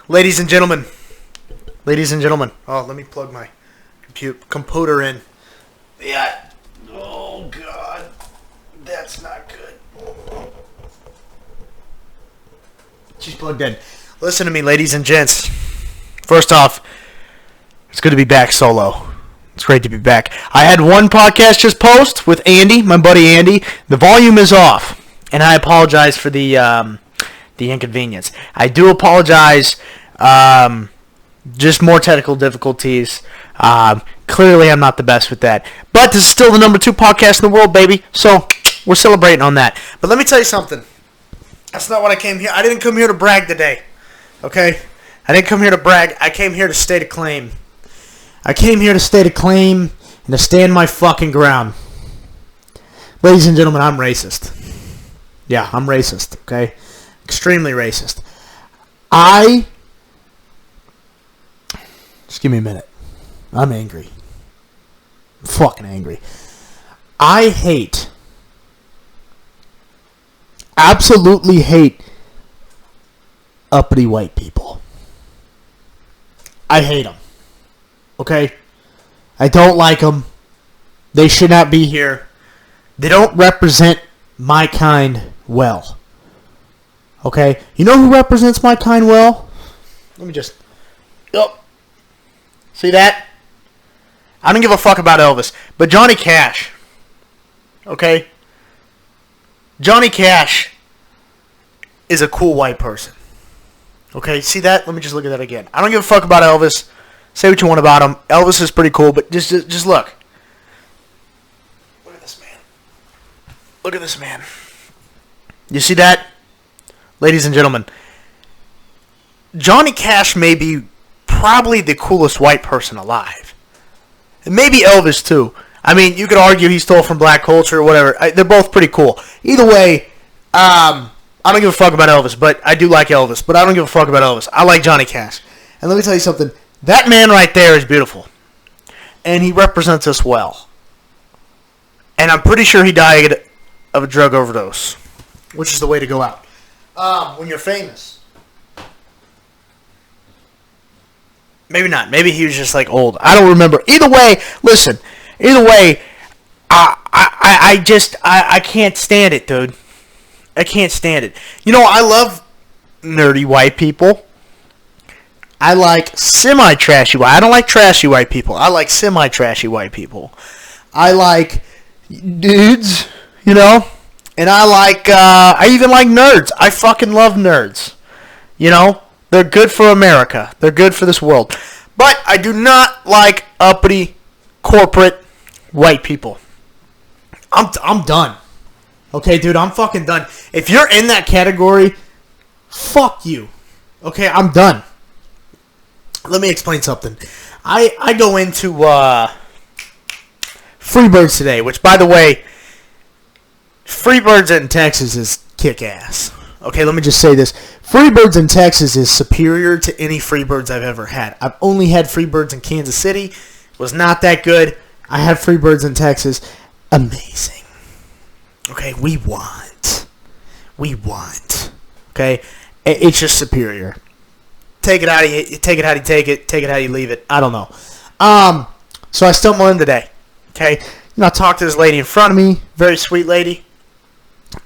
Ladies and gentlemen. Oh, let me plug my computer in. Yeah. Oh, God. That's not good. She's plugged in. Listen to me, ladies and gents. First off, it's good to be back solo. It's great to be back. I had one podcast just post with Andy, my buddy Andy. The volume is off, and I apologize for the inconvenience. I do apologize. Just more technical difficulties. Clearly, I'm not the best with that. But this is still the number 2 podcast in the world, baby. So we're celebrating on that. But let me tell you something. That's not what I came here. I didn't come here to brag today. Okay? I didn't come here to brag. I came here to state a claim. I came here to state a claim and to stand my fucking ground. Ladies and gentlemen, I'm racist. Yeah, I'm racist. Okay? Extremely racist. Just give me a minute. I'm angry. I'm fucking angry. I absolutely hate uppity white people. I hate them. Okay? I don't like them. They should not be here. They don't represent my kind well. Okay? You know who represents my kind well? Let me just... Oh. See that? I don't give a fuck about Elvis. But Johnny Cash. Okay? Johnny Cash is a cool white person. Okay? See that? Let me just look at that again. I don't give a fuck about Elvis. Say what you want about him. Elvis is pretty cool, but just look. Look at this man. Look at this man. You see that? Ladies and gentlemen, Johnny Cash may be probably the coolest white person alive. And maybe Elvis, too. I mean, you could argue he stole from black culture or whatever. They're both pretty cool. Either way, I don't give a fuck about Elvis, but I do like Elvis. But I don't give a fuck about Elvis. I like Johnny Cash. And let me tell you something. That man right there is beautiful. And he represents us well. And I'm pretty sure he died of a drug overdose, which is the way to go out. When you're famous. Maybe not. Maybe he was just like old. I don't remember. Either way, listen. Either way, I can't stand it, dude. I can't stand it. You know, I love nerdy white people. I like semi-trashy white. I don't like trashy white people. I like semi-trashy white people. I like dudes, you know? And I even like nerds. I fucking love nerds. You know? They're good for America. They're good for this world. But I do not like uppity, corporate, white people. I'm done. Okay, dude, I'm fucking done. If you're in that category, fuck you. Okay, I'm done. Let me explain something. I go into Freebirds today, which, by the way, Freebirds in Texas is kick-ass. Okay, let me just say this. Freebirds in Texas is superior to any Freebirds I've ever had. I've only had Freebirds in Kansas City. It was not that good. I had Freebirds in Texas. Amazing. Okay, we want. Okay, it's just superior. Take it how you take it how you leave it. I don't know. So I stumbled in today. Okay, I talked to this lady in front of me, very sweet lady.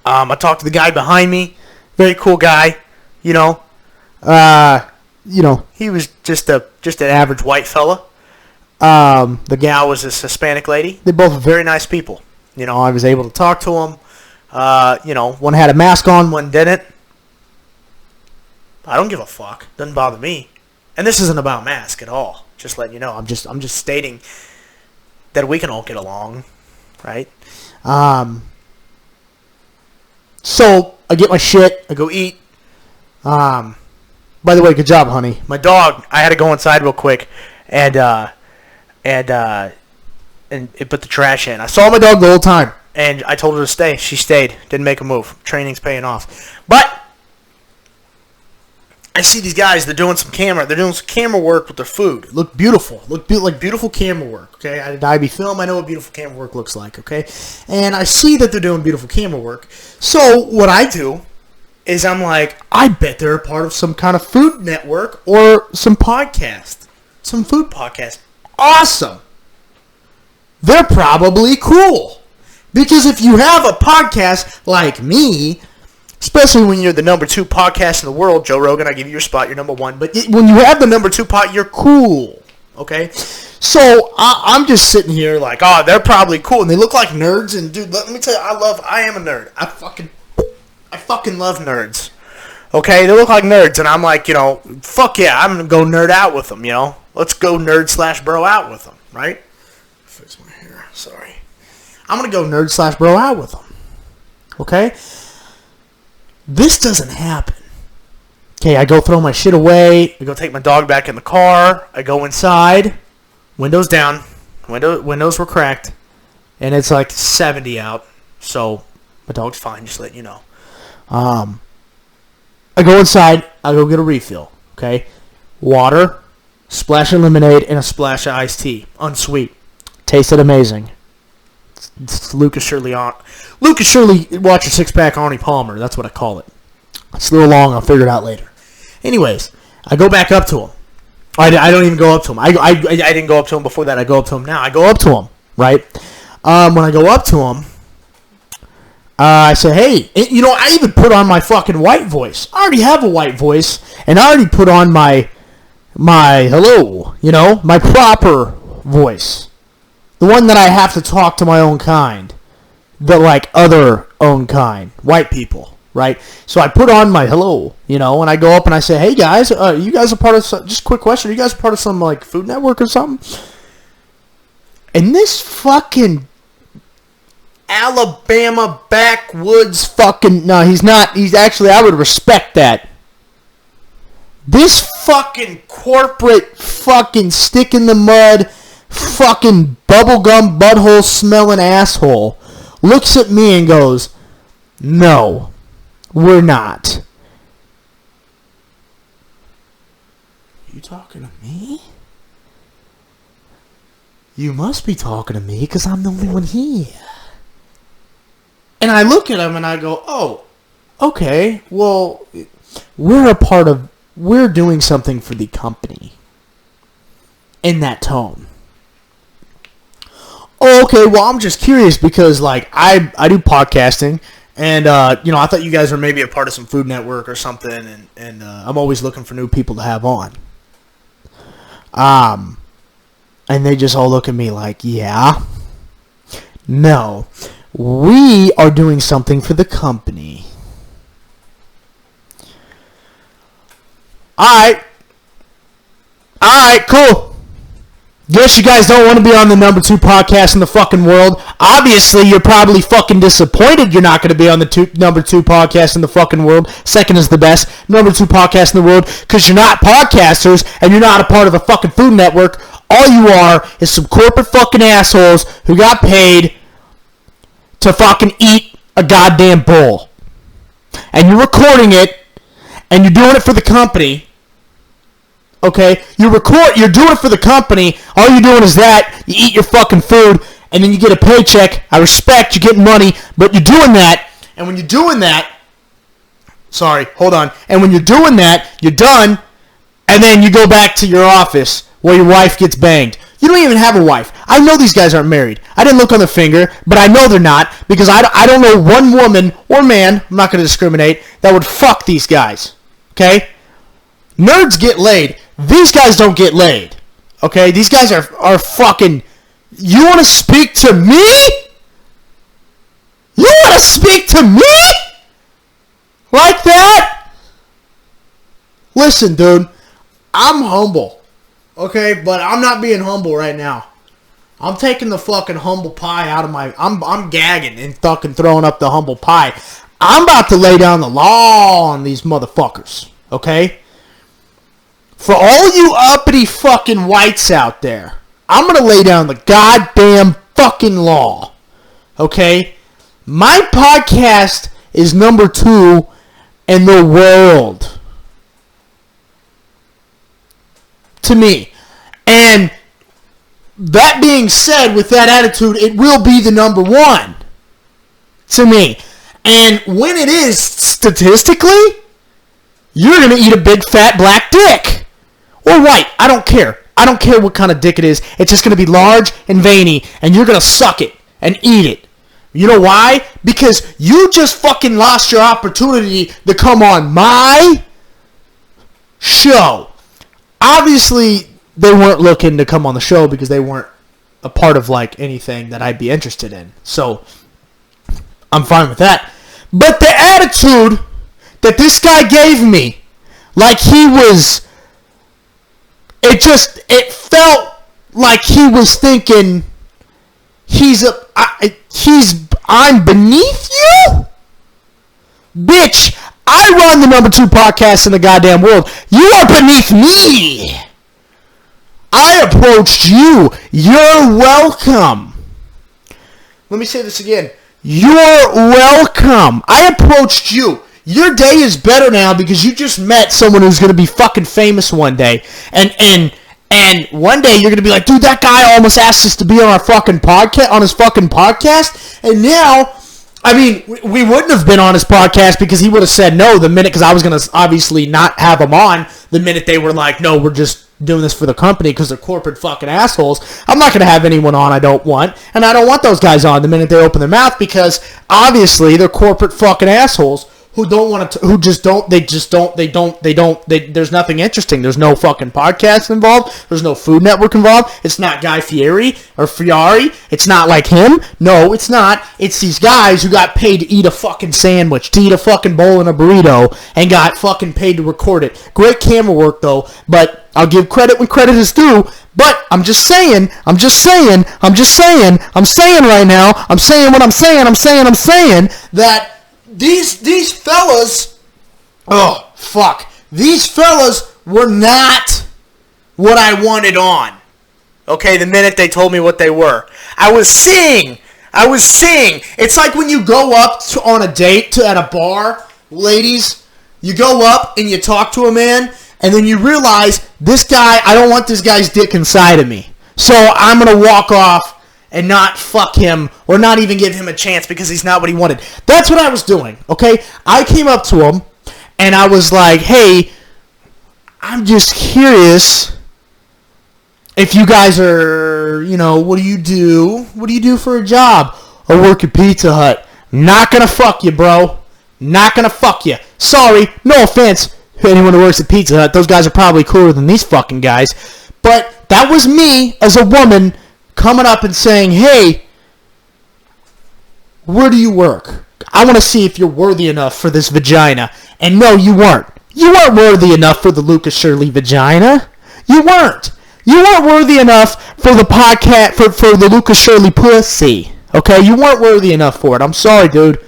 I talked to the guy behind me, very cool guy. You know, he was just an average white fella. The gal was this Hispanic lady. They're both very nice people. You know, I was able to talk to them. One had a mask on, one didn't. I don't give a fuck. Doesn't bother me. And this isn't about mask at all. Just letting you know. I'm just stating that we can all get along, right? So I get my shit. I go eat. By the way, good job, honey. My dog. I had to go inside real quick, and it put the trash in. I saw my dog the whole time, and I told her to stay. She stayed. Didn't make a move. Training's paying off. But I see these guys. They're doing some camera work with their food. Look beautiful. Like beautiful camera work. Okay, I did IB film. I know what beautiful camera work looks like. Okay, and I see that they're doing beautiful camera work. So what I do is I'm like, I bet they're a part of some kind of food network or some podcast. Some food podcast. Awesome. They're probably cool. Because if you have a podcast like me, especially when you're the number 2 podcast in the world, Joe Rogan, I give you your spot, you're number 1. But when you have the number 2 pod, you're cool. Okay? So I'm just sitting here like, oh, they're probably cool. And they look like nerds. And dude, let me tell you, I am a nerd. I fucking love nerds. Okay? They look like nerds. And I'm like, fuck yeah, I'm going to go nerd out with them, Let's go nerd/bro out with them, right? Fix my hair. Sorry. I'm going to go nerd/bro out with them. Okay? This doesn't happen. Okay, I go throw my shit away. I go take my dog back in the car. I go inside. Windows down. Windows were cracked. And it's like 70 out. So, my dog's fine, just letting you know. I go inside. I go get a refill. Okay? Water, splash of lemonade, and a splash of iced tea. Unsweet. Tasted amazing. It's Lucas Shirley Watch Your Six Pack Arnie Palmer. That's what I call it. It's a little long. I'll figure it out later. Anyways, I go back up to him. I don't even go up to him. I didn't go up to him before that. I go up to him now. I go up to him, right? When I go up to him, I say, hey. I even put on my fucking white voice. I already have a white voice, and I already put on my hello, my proper voice. The one that I have to talk to my own kind. The, other own kind. White people, right? So I put on my hello, and I go up and I say, hey, guys, you guys are part of some... Just a quick question. Are you guys part of some, Food Network or something? And this fucking Alabama backwoods fucking... No, he's not. He's actually... I would respect that. This fucking corporate fucking stick in the mud... fucking bubblegum butthole smelling asshole looks at me and goes, no, we're not. You talking to me? You must be talking to me because I'm the only one here. And I look at him and I go, oh, okay, well, we're doing something for the company. In that tone. Oh, okay, well, I'm just curious because, I do podcasting, and, I thought you guys were maybe a part of some Food Network or something, and I'm always looking for new people to have on. And they just all look at me like, yeah? No. We are doing something for the company. Alright, cool. Guess you guys don't want to be on the number 2 podcast in the fucking world. Obviously, you're probably fucking disappointed you're not going to be on the number 2 podcast in the fucking world. Second is the best. Number 2 podcast in the world because you're not podcasters and you're not a part of a fucking Food Network. All you are is some corporate fucking assholes who got paid to fucking eat a goddamn bowl. And you're recording it and you're doing it for the company. Okay, you're doing it for the company. All you're doing is that. You eat your fucking food, and then you get a paycheck. I respect you getting money, but you're doing that. And when you're doing that, And when you're doing that, you're done, and then you go back to your office where your wife gets banged. You don't even have a wife. I know these guys aren't married. I didn't look on their finger, but I know they're not because I don't know one woman or man, I'm not going to discriminate, that would fuck these guys. Okay? Nerds get laid. These guys don't get laid. Okay? These guys are fucking... You want to speak to me? You want to speak to me? Like that? Listen, dude. I'm humble. Okay? But I'm not being humble right now. I'm taking the fucking humble pie out of my... I'm gagging and fucking throwing up the humble pie. I'm about to lay down the law on these motherfuckers. Okay? For all you uppity fucking whites out there, I'm going to lay down the goddamn fucking law. Okay? My podcast is number 2 in the world. To me. And that being said, with that attitude, it will be the number 1. To me. And when it is, statistically, you're going to eat a big fat black dick. Or white. I don't care. I don't care what kind of dick it is. It's just going to be large and veiny, and you're going to suck it and eat it. You know why? Because you just fucking lost your opportunity to come on my show. Obviously, they weren't looking to come on the show because they weren't a part of like anything that I'd be interested in. So, I'm fine with that. But the attitude that this guy gave me, like he was, it felt like he was thinking I'm beneath you? Bitch, I run the number 2 podcast in the goddamn world. You are beneath me. I approached you. You're welcome. Let me say this again. You're welcome. I approached you. Your day is better now because you just met someone who's going to be fucking famous one day. And one day you're going to be like, dude, that guy almost asked us to be on our fucking podcast, on his fucking podcast. And now, I mean, we wouldn't have been on his podcast because he would have said no the minute, because I was going to obviously not have him on the minute they were like, no, we're just doing this for the company because they're corporate fucking assholes. I'm not going to have anyone on I don't want. And I don't want those guys on the minute they open their mouth because obviously they're corporate fucking assholes. Who don't want to, there's nothing interesting. There's no fucking podcast involved. There's no Food Network involved. It's not Guy Fieri or Fieri. It's not like him. No, it's not. It's these guys who got paid to eat a fucking sandwich, to eat a fucking bowl and a burrito, and got fucking paid to record it. Great camera work though, but I'll give credit when credit is due. But I'm saying right now, I'm saying that these fellas, these fellas were not what I wanted on. Okay, the minute they told me what they were. I was seeing. It's like when you go up on a date at a bar, ladies, you go up and you talk to a man, and then you realize, this guy, I don't want this guy's dick inside of me. So I'm going to walk off and not fuck him or not even give him a chance because he's not what he wanted. That's what I was doing, okay? I came up to him and I was like, hey, I'm just curious if you guys are, what do you do? What do you do for a job? I work at Pizza Hut. Not gonna fuck you, bro. Not gonna fuck you. Sorry, no offense to anyone who works at Pizza Hut. Those guys are probably cooler than these fucking guys. But that was me as a woman coming up and saying, hey, where do you work? I want to see if you're worthy enough for this vagina. And no, you weren't. You weren't worthy enough for the Lucas Shirley vagina. You weren't. You weren't worthy enough for the podcast, for the Lucas Shirley pussy. Okay? You weren't worthy enough for it. I'm sorry, dude.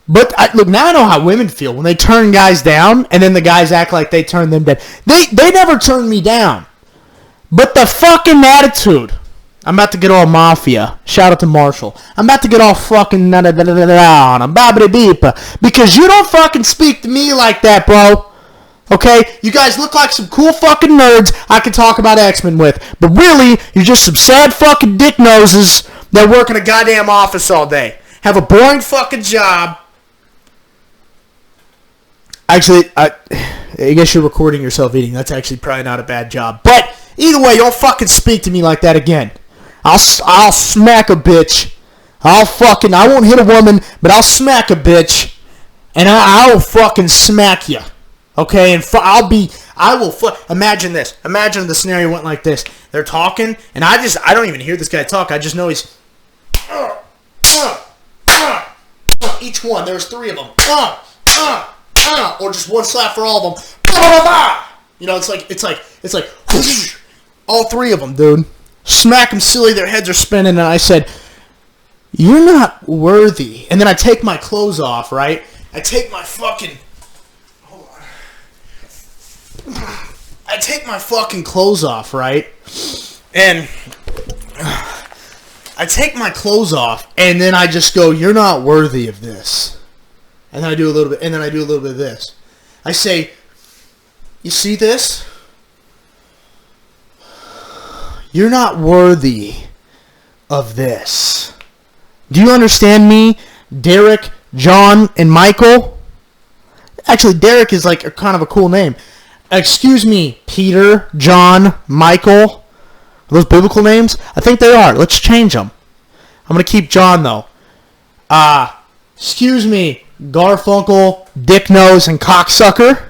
But, look, now I know how women feel when they turn guys down, and then the guys act like they turn them down. They never turned me down. But the fucking attitude. I'm about to get all mafia. Shout out to Marshall. I'm about to get all fucking on a babbity beep. Because you don't fucking speak to me like that, bro. Okay? You guys look like some cool fucking nerds I can talk about X-Men with. But really, you're just some sad fucking dick noses that work in a goddamn office all day. Have a boring fucking job. Actually, I guess you're recording yourself eating. That's actually probably not a bad job. But either way, don't fucking speak to me like that again. I'll smack a bitch. I won't hit a woman, but I'll smack a bitch. And I'll fucking smack you. Okay? And imagine this. Imagine the scenario went like this. They're talking, and I don't even hear this guy talk. I just know he's each one. There's 3 of them. Or just one slap for all of them. It's like whoosh, all 3 of them, dude. Smack them silly, their heads are spinning, and I said, you're not worthy. And then I take my clothes off, right? I take my fucking clothes off, right? And I take my clothes off, and then I just go, you're not worthy of this. And then I do a little bit, of this. I say, you see this? You're not worthy of this. Do you understand me? Derek, John, and Michael. Actually, Derek is like kind of a cool name. Excuse me, Peter, John, Michael. Are those biblical names? I think they are. Let's change them. I'm going to keep John, though. Excuse me, Garfunkel, Dick Nose, and Cocksucker.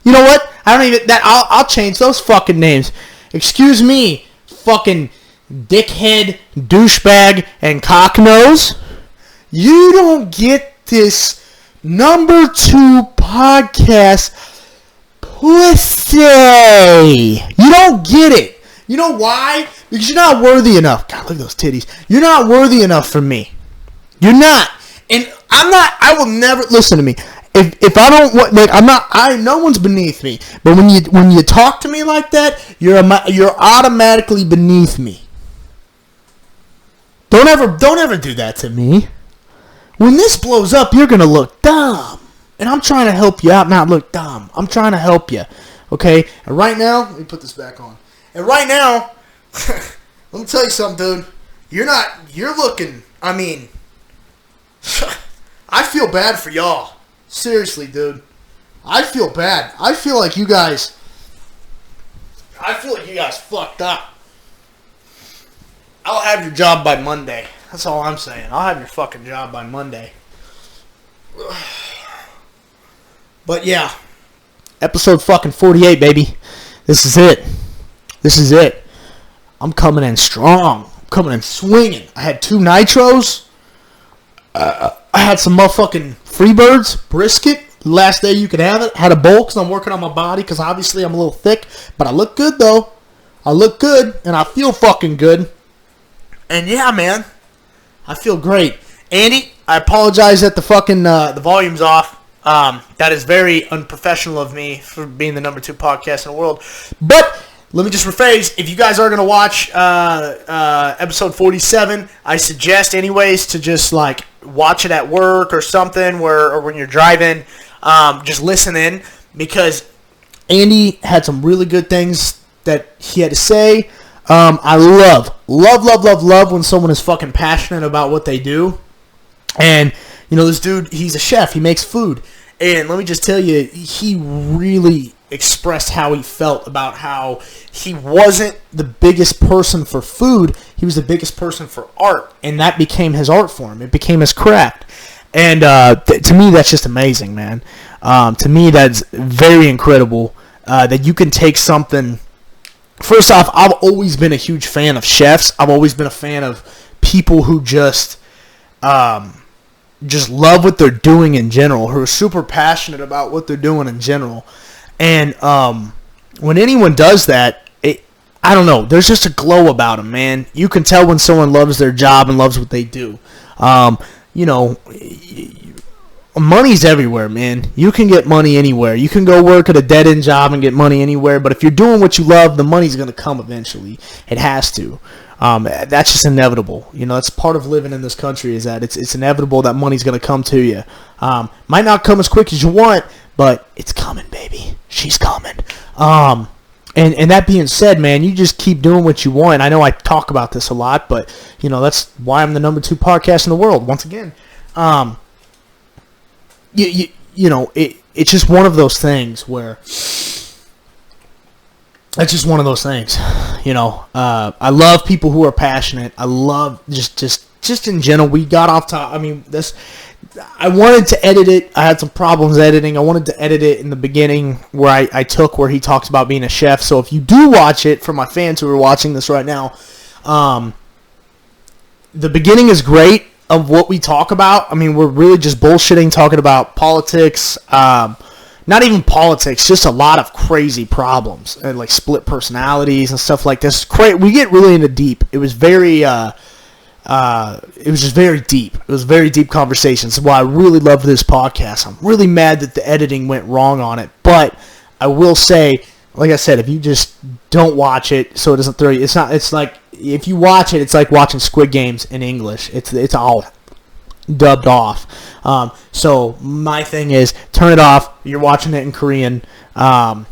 You know what? I'll change those fucking names. Excuse me, fucking dickhead, douchebag, and cocknose. You don't get this number 2 podcast pussy. You don't get it. You know why? Because you're not worthy enough. God, look at those titties. You're not worthy enough for me. You're not. And I'm not. I will never listen to me. If I don't want, like, I'm not. No one's beneath me. But when you talk to me like that, you're automatically beneath me. Don't ever do that to me. When this blows up, you're gonna look dumb. And I'm trying to help you out, not look dumb. I'm trying to help you. Okay? And right now, let me put this back on. And right now, let me tell you something, dude. You're looking, I mean, I feel bad for y'all. Seriously, dude. I feel bad. I feel like you guys fucked up. I'll have your job by Monday. That's all I'm saying. I'll have your fucking job by Monday. But yeah, episode fucking 48, baby. This is it. This is it. I'm coming in strong. I'm coming in swinging. I had 2 nitros. I had some motherfucking Freebirds, brisket. Last day you could have it. Had a bowl because I'm working on my body because obviously I'm a little thick. But I look good, though. I look good, and I feel fucking good. And yeah, man. I feel great. Andy, I apologize that the fucking the volume's off. That is very unprofessional of me for being the number 2 podcast in the world. But let me just rephrase. If you guys are going to watch episode 47, I suggest anyways to just like watch it at work or something or when you're driving. Just listen in because Andy had some really good things that he had to say. I love when someone is fucking passionate about what they do. And, you know, this dude, he's a chef. He makes food. And let me just tell you, he really expressed how he felt about how he wasn't the biggest person for food. He was the biggest person for art. And that became his art form. It became his craft. And to me, that's just amazing, man. To me, that's very incredible that you can take something. First off, I've always been a huge fan of chefs. I've always been a fan of people who just love what they're doing in general, who are super passionate about what they're doing in general. And when anyone does that, I don't know, there's just a glow about them, man. You can tell when someone loves their job and loves what they do. You know, money's everywhere, man. You can get money anywhere. You can go work at a dead-end job and get money anywhere, but if you're doing what you love, the money's going to come eventually. It has to. That's just inevitable. You know, that's part of living in this country is that it's inevitable that money's going to come to you. Might not come as quick as you want, but it's coming, baby. She's coming. And that being said, man, you just keep doing what you want. I know I talk about this a lot, but, you know, that's why I'm the number 2 podcast in the world. Once again, you know, it's just one of those things where it's just one of those things, you know. I love people who are passionate. I love just in general. We got off top. I mean, I wanted to edit it. I had some problems editing. I wanted to edit it in the beginning where where he talks about being a chef. So if you do watch it, for my fans who are watching this right now, the beginning is great of what we talk about. I mean, we're really just bullshitting, talking about politics. Not even politics, just a lot of crazy problems and like split personalities and stuff like this. We get really into deep. It was very, it was just very deep. It was very deep conversations. That's why I really love this podcast. I'm really mad that the editing went wrong on it, but I will say, like I said, if you just don't watch it, so it doesn't throw you. It's like if you watch it, it's like watching Squid Games in English. It's all dubbed off. So my thing is, turn it off. You're watching it in Korean, and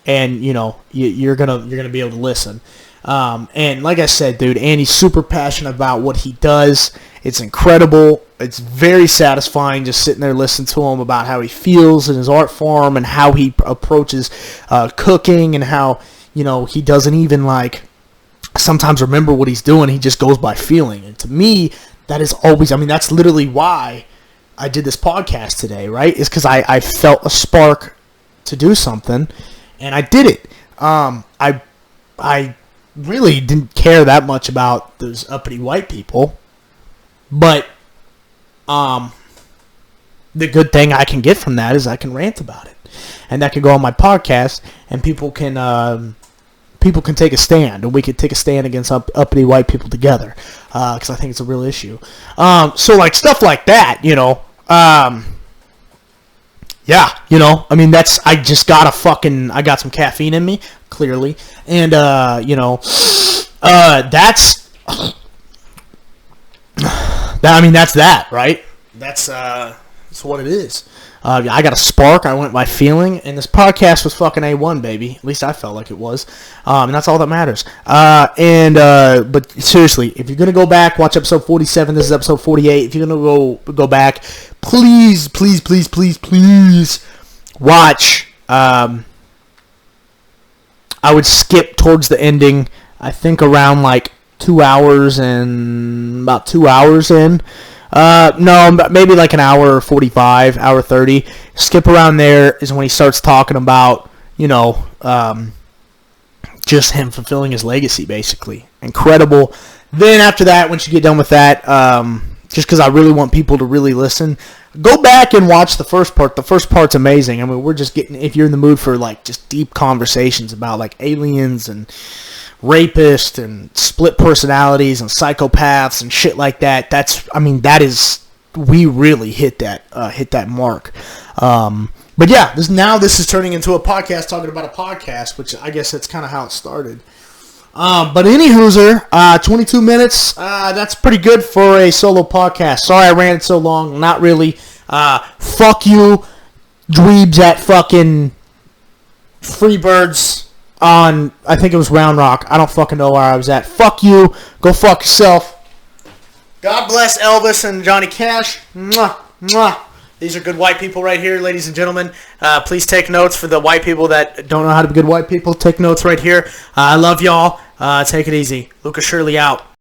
you know you're gonna be able to listen. And like I said, dude, Andy's super passionate about what he does. It's incredible. It's very satisfying just sitting there listening to him about how he feels in his art form and how he approaches cooking and how, he doesn't even sometimes remember what he's doing. He just goes by feeling. And to me, that is always, that's literally why I did this podcast today, right? Is because I felt a spark to do something, and I did it. I really didn't care that much about those uppity white people, but the good thing I can get from that is I can rant about it, and that can go on my podcast, and people can take a stand, and we could take a stand against uppity white people together, because I think it's a real issue. So stuff like that, yeah, I just got I got some caffeine in me, clearly, and that's that, right? That's what it is. I got a spark. I went by feeling, and this podcast was fucking A1, baby. At least I felt like it was, and that's all that matters. But seriously, if you're gonna go back, watch episode 47. This is episode 48. If you're gonna go back, please watch. I would skip towards the ending. I think around 2 hours and about 2 hours in. No, maybe an hour 45, hour 30. Skip around there is when he starts talking about, just him fulfilling his legacy, basically. Incredible. Then after that, once you get done with that, just because I really want people to really listen, go back and watch the first part. The first part's amazing. We're just getting, if you're in the mood for just deep conversations about aliens and rapists and split personalities and psychopaths and shit like that. We really hit that mark. But yeah, this is turning into a podcast talking about a podcast, which I guess that's kind of how it started. But any hooser, 22 minutes, that's pretty good for a solo podcast. Sorry I ran it so long. Not really. Fuck you, dweebs at fucking Freebirds on, I think it was Round Rock. I don't fucking know where I was at. Fuck you. Go fuck yourself. God bless Elvis and Johnny Cash. Mwah, mwah. These are good white people right here, ladies and gentlemen. Please take notes for the white people that don't know how to be good white people. Take notes right here. I love y'all. Take it easy. Lucas Shirley out.